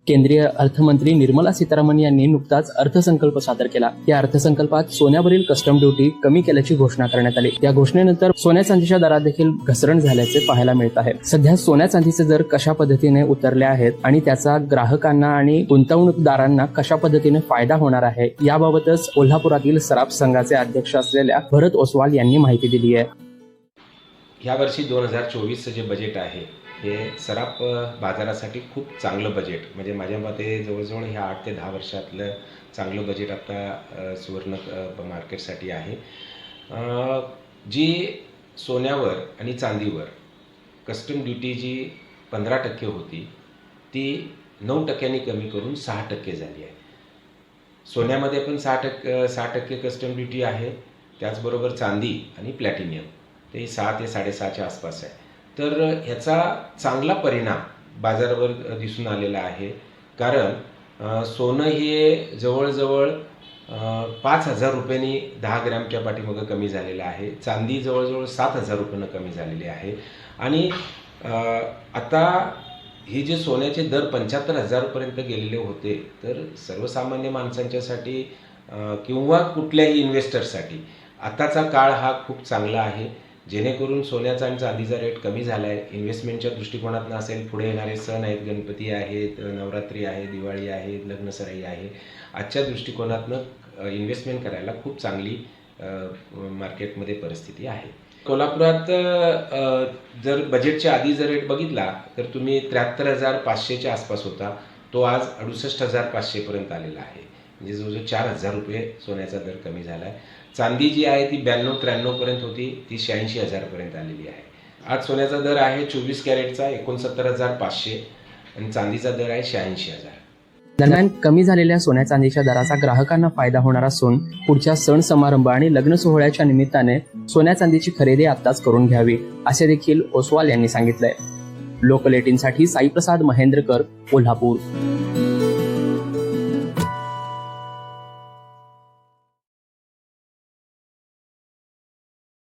केंद्रीय अर्थमंत्री निर्मला सीतारामन यांनी नुकताच अर्थसंकल्प सादर केला। या अर्थसंकल्पात सोन्यावरील कस्टम ड्युटी कमी केल्याची घोषणा करण्यात आली। या घोषणेनंतर सोन्या चांदीच्या दरात देखील घसरण झाल्याचे पाहायला मिळत आहे। सध्या सोन्या चांदीचे दर कशा पद्धतीने उतरले आहेत आणि त्याचा ग्राहकांना आणि गुंतवणूकदारांना कशा पद्धतीने फायदा होणार आहे, याबाबतच कोल्हापुरातील सराफ संघाचे अध्यक्ष असलेल्या भरत ओसवाल यांनी माहिती दिली आहे। यावर्षी 2024 जे बजेट आहे हे सराफ बाजारासाठी खूप चांगलं बजेट, म्हणजे माझ्या मते जवळजवळ ह्या 8 ते 10 वर्षातलं चांगलं बजेट आता सुवर्ण मार्केटसाठी आहे। जी सोन्यावर आणि चांदीवर कस्टम ड्युटी जी 15% होती ती 9% कमी करून 6% झाली आहे। सोन्यामध्ये पण 6% कस्टम ड्युटी आहे, त्याचबरोबर चांदी आणि प्लॅटिनियम ते 6 ते 6.5च्या आसपास आहे। तर ह्याचा चांगला परिणाम बाजारावर दिसून आलेला आहे, कारण सोनं हे जवळजवळ 5,000 रुपयांनी 10 ग्रॅमच्या पाठीमागं कमी झालेलं आहे। चांदी जवळजवळ 7,000 रुपयानं कमी झालेली आहे। आणि आता हे जे सोन्याचे दर 75,000 पर्यंत गेलेले होते, तर सर्वसामान्य माणसांच्यासाठी किंवा कुठल्याही इन्व्हेस्टरसाठी आताचा काळ हा खूप चांगला आहे, जेणेकरून सोन्याचा आणि चांदीचा रेट कमी झाला आहे। इन्व्हेस्टमेंटच्या दृष्टिकोनातून असेल, पुढे येणारे सण आहेत, गणपती आहेत, नवरात्री आहे, दिवाळी आहे, लग्नसराई आहे, आजच्या दृष्टिकोनातून इन्व्हेस्टमेंट करायला खूप चांगली मार्केटमध्ये परिस्थिती आहे। कोल्हापुरात जर बजेटच्या आधी जर रेट बघितला तर तुम्ही 73,500च्या आसपास होता, तो आज 68,500 पर्यंत आलेला आहे, म्हणजे जवळजवळ 4,000 रुपये सोन्याचा दर कमी झाला आहे। चांदी जी आहे ती 92-93 पर्यंत होती, ती 86,000 पर्यंत आलेली आहे। आज सोन्याचा दर आहे 24 कॅरेटचा 69,500 आणि चांदीचा दर आहे 86,000। दरम्यान कमी झालेल्या सोन्या चांदीच्या दराचा ग्राहकांना फायदा होणार असून पुढच्या सण समारंभ आणि लग्न सोहळ्याच्या निमित्ताने सोन्या चांदीची खरेदी आत्ताच करून घ्यावी, असे देखील ओसवाल यांनी सांगितलंय। लोकल 18साठी साईप्रसाद महेंद्रकर, कोल्हापूर।